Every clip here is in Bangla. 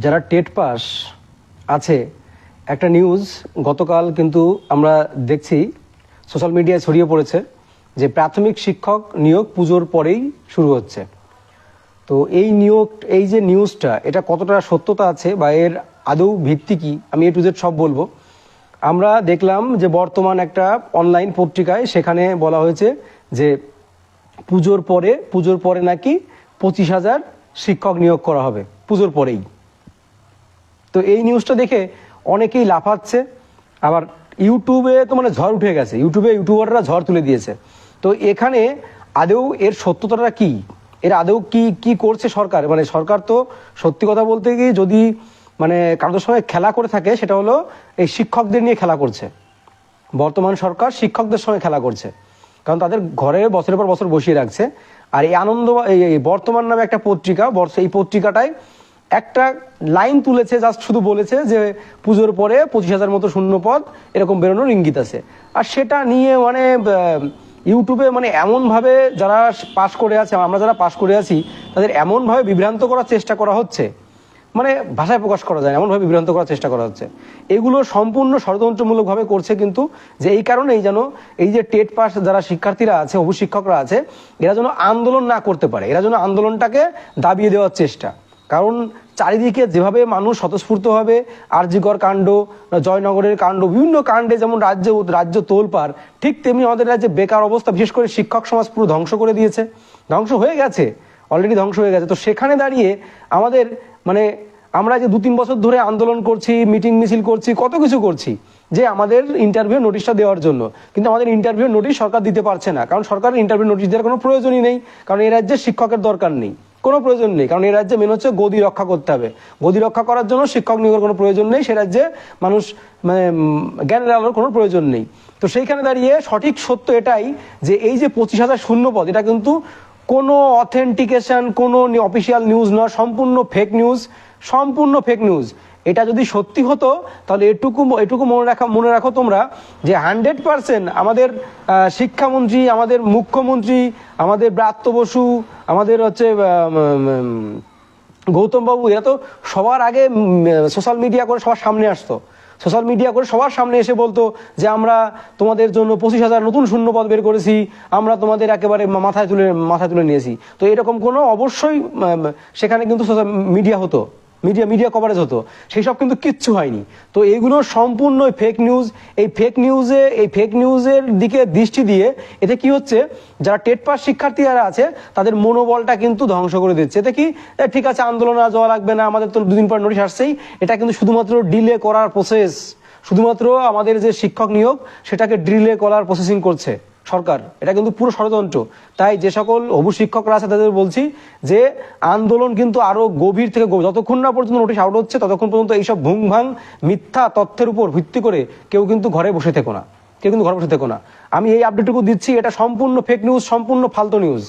যারা টেট পাস আছে, একটা নিউজ গতকাল কিন্তু আমরা দেখছি সোশ্যাল মিডিয়ায় ছড়িয়ে পড়েছে যে প্রাথমিক শিক্ষক নিয়োগ পুজোর পরেই শুরু হচ্ছে। তো এই যে নিউজটা, এটা কতটা সত্যতা আছে বা এর আদৌ ভিত্তি কি, আমি A to Z সব বলবো। আমরা দেখলাম যে বর্তমান একটা অনলাইন পত্রিকায় সেখানে বলা হয়েছে যে পুজোর পরে নাকি 25,000 শিক্ষক নিয়োগ করা হবে পুজোর পরেই। তো এই নিউজটা দেখে অনেকেই লাফাচ্ছে, আবার ইউটিউবে তো মানে ঝড় উঠে গেছে, ইউটিউবাররা ঝড় তুলে দিয়েছে। তো এখানে আদৌ এর সত্যতাটা কি, এর আদৌ কি করছে সরকার? মানে সরকার তো সত্যি কথা বলতে কি, যদি মানে কারোর সঙ্গে খেলা করে থাকে সেটা হলো এই শিক্ষকদের নিয়ে খেলা করছে। বর্তমান সরকার শিক্ষকদের সঙ্গে খেলা করছে, কারণ তাদের ঘরে বছরের পর বছর বসিয়ে রাখছে। আর এই এই বর্তমান নামে একটা পত্রিকা, এই পত্রিকাটায় একটা লাইন তুলেছে, জাস্ট শুধু বলেছে যে পুজোর পরে 25,000 মতো শূন্য পদ এরকম বেরোনোর ইঙ্গিত আছে। আর সেটা নিয়ে মানে ইউটিউবে মানে এমনভাবে যারা পাশ করে আছে, আমরা যারা পাশ করে আছি, তাদের এমনভাবে বিভ্রান্ত করার চেষ্টা করা হচ্ছে, মানে ভাষায় প্রকাশ করা যায়, এমনভাবে বিভ্রান্ত করার চেষ্টা করা হচ্ছে। এগুলো সম্পূর্ণ ষড়যন্ত্রমূলকভাবে করছে কিন্তু, যে এই কারণেই যেন এই যে টেট পাস যারা শিক্ষার্থীরা আছে, অভিশিক্ষকরা আছে, এরা যেন আন্দোলন না করতে পারে, এরা যেন আন্দোলনটাকে দাবিয়ে দেওয়ার চেষ্টা। কারণ চারিদিকে যেভাবে মানুষ স্বতঃস্ফূর্তভাবে আরজিকর কাণ্ড, জয়নগরের কাণ্ড, বিভিন্ন কাণ্ডে যেমন রাজ্য তোলপাড়, ঠিক তেমনি আমাদের রাজ্যে বেকার অবস্থা, বিশেষ করে শিক্ষক সমাজ পুরো ধ্বংস করে দিয়েছে, ধ্বংস হয়ে গেছে, অলরেডি ধ্বংস হয়ে গেছে। তো সেখানে দাঁড়িয়ে আমাদের মানে আমরা যে 2-3 বছর ধরে আন্দোলন করছি, মিটিং মিছিল করছি, কত কিছু করছি যে আমাদের ইন্টারভিউ নোটিশটা দেওয়ার জন্য, কিন্তু আমাদের ইন্টারভিউ নোটিশ সরকার দিতে পারছে না, কারণ সরকারের ইন্টারভিউ নোটিশ দেওয়ার কোনো প্রয়োজনই নেই, কারণ এই রাজ্যে শিক্ষকের দরকার নেই, কোনো প্রয়োজন নেই। কারণ এই রাজ্যে মেন হচ্ছে গদি রক্ষা করতে হবে, গদি রক্ষা করার জন্য শিক্ষক নিয়োগের কোনো প্রয়োজন নেই, সে রাজ্যে মানুষ মানে জ্ঞানের আলোর কোনো প্রয়োজন নেই। তো সেইখানে দাঁড়িয়ে সঠিক সত্য এটাই যে এই যে 25,000 শূন্য পদ, এটা কিন্তু কোনো অথেন্টিকেশন, কোনো অফিসিয়াল নিউজ নয়, সম্পূর্ণ ফেক নিউজ। এটা যদি সত্যি হতো তাহলে এটুকু মনে রাখো তোমরা যে 100% আমাদের শিক্ষামন্ত্রী, আমাদের মুখ্যমন্ত্রী, আমাদের ব্রাত্য বসু, আমাদের হচ্ছে গৌতম বাবু, এরা তো সবার আগে সোশ্যাল মিডিয়া করে সবার সামনে আসতো, সোশ্যাল মিডিয়া করে সবার সামনে এসে বলতো যে আমরা তোমাদের জন্য 25,000 নতুন শূন্য পদ বের করেছি, আমরা তোমাদের একেবারে মাথায় তুলে নিয়েছি। তো এরকম কোনো অবশ্যই সেখানে কিন্তু সোশ্যাল মিডিয়া হতো, মিডিয়া কভারেজ হতো, সেই সব কিন্তু কিচ্ছু হয়নি। তো এইগুলো সম্পূর্ণ ফেক নিউজ। এই ফেক নিউজের দিকে দৃষ্টি দিয়ে এতে কি হচ্ছে, যারা টেট পাস শিক্ষার্থীরা আছে তাদের মনোবলটা কিন্তু ধ্বংস করে দিচ্ছে। এতে কি, ঠিক আছে আন্দোলন আর যাওয়া লাগবে না, আমাদের তো 2 দিন পর নোটিশ আসছেই, এটা কিন্তু শুধুমাত্র ডিলে করার প্রসেস, শুধুমাত্র আমাদের যে শিক্ষক নিয়োগ সেটাকে ডিলে করার প্রসেসিং করছে সরকার, এটা কিন্তু পুরো ষড়যন্ত্র। তাই যে সকল শিক্ষকরা আছে তাদের বলছি যে আন্দোলন কিন্তু আরো গভীর থেকে যতক্ষণ না পর্যন্ত নোটিশ আউট হচ্ছে ততক্ষণ পর্যন্ত এইসব ভুংভাং মিথ্যা তথ্যের উপর ভিত্তি করে কেউ কিন্তু ঘরে বসে থেকো না। আমি এই আপডেটটুকু দিচ্ছি, এটা সম্পূর্ণ ফেক নিউজ, সম্পূর্ণ ফালতু নিউজ,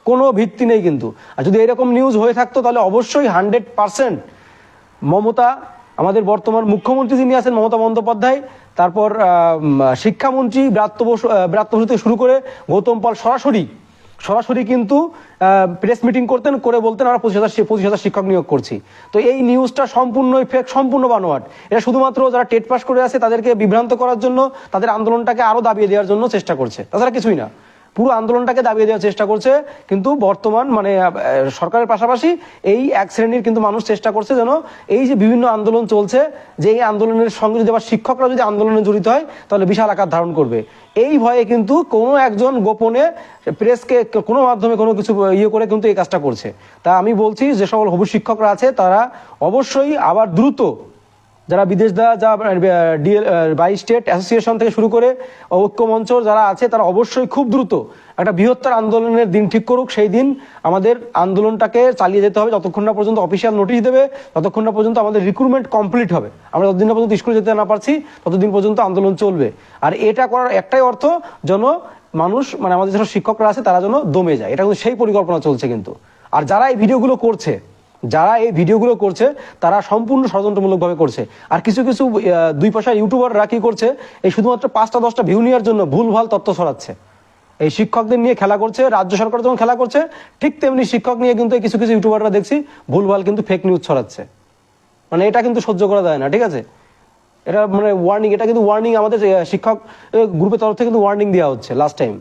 কোনো ভিত্তি নেই কিন্তু। আর যদি এরকম নিউজ হয়ে থাকতো তাহলে অবশ্যই 100% মমতা, আমাদের বর্তমান মুখ্যমন্ত্রী যিনি আছেন মমতা বন্দ্যোপাধ্যায়, তারপর শিক্ষামন্ত্রী ব্রাত্য বসু থেকে শুরু করে গৌতম পাল সরাসরি কিন্তু প্রেস মিটিং করতেন, করে বলতেন আমরা 25,000 শিক্ষক নিয়োগ করছি। তো এই নিউজটা সম্পূর্ণই ফেক, সম্পূর্ণ বানোয়াট। এটা শুধুমাত্র যারা টেট পাস করে আছে তাদেরকে বিভ্রান্ত করার জন্য, তাদের আন্দোলনটাকে আরো দাবিয়ে দেওয়ার জন্য চেষ্টা করছে, তাছাড়া কিছুই না। পুরো আন্দোলনটাকে দাবিয়ে দেওয়ার চেষ্টা করছে, কিন্তু বর্তমান মানে সরকারের পাশাপাশি এই এক শ্রেণীর কিন্তু মানুষ চেষ্টা করছে যেন এই যে বিভিন্ন আন্দোলন চলছে, যে এই আন্দোলনের সঙ্গে যদি আবার শিক্ষকরা যদি আন্দোলনে জড়িত হয় তাহলে বিশাল আকার ধারণ করবে, এই ভয়ে কিন্তু কোনো একজন গোপনে প্রেসকে কোনো মাধ্যমে কোনো কিছু করে কিন্তু এই কাজটা করছে। তা আমি বলছি যে সকল হবু শিক্ষকরা আছে তারা অবশ্যই আবার দ্রুত, যারা বিদেশ যা 22 স্টেট অ্যাসোসিয়েশন থেকে শুরু করে ঐক্যমঞ্চ যারা আছে তারা অবশ্যই খুব দ্রুত একটা বৃহত্তর আন্দোলনের দিন ঠিক করুক। সেই দিন আমাদের আন্দোলনটাকে চালিয়ে যেতে হবে যতক্ষণ না পর্যন্ত অফিসিয়াল নোটিশ দেবে, ততক্ষণ না পর্যন্ত আমাদের রিক্রুটমেন্ট কমপ্লিট হবে। আমরা যতদিন না পর্যন্ত স্কুলে যেতে না পারছি ততদিন পর্যন্ত আন্দোলন চলবে। আর এটা করার একটাই অর্থ, যেন মানুষ মানে আমাদের যেসব শিক্ষকরা আছে তারা যেন দমে যায়, এটা কিন্তু সেই পরিকল্পনা চলছে কিন্তু। আর যারা এই ভিডিওগুলো করছে তারা সম্পূর্ণ ষড়যন্ত্রমূলকভাবে করছে। আর কিছু দুই পয়সা ইউটিউবাররা কি করছে, এই শুধুমাত্র 5-10টা ভিউ নেওয়ার জন্য ভুলভাল তথ্য ছড়াচ্ছে, এই শিক্ষকদের নিয়ে খেলা করছে। রাজ্য সরকার যখন খেলা করছে ঠিক তেমনি শিক্ষক নিয়ে কিন্তু কিছু ইউটিউবাররা দেখছি ভুলভাল কিন্তু ফেক নিউজ ছড়াচ্ছে। মানে এটা কিন্তু সহ্য করা যায় না, ঠিক আছে? এটা মানে ওয়ার্নিং, এটা কিন্তু ওয়ার্নিং আমাদের শিক্ষক গ্রুপের তরফ থেকে কিন্তু ওয়ার্নিং দেওয়া হচ্ছে লাস্ট টাইম।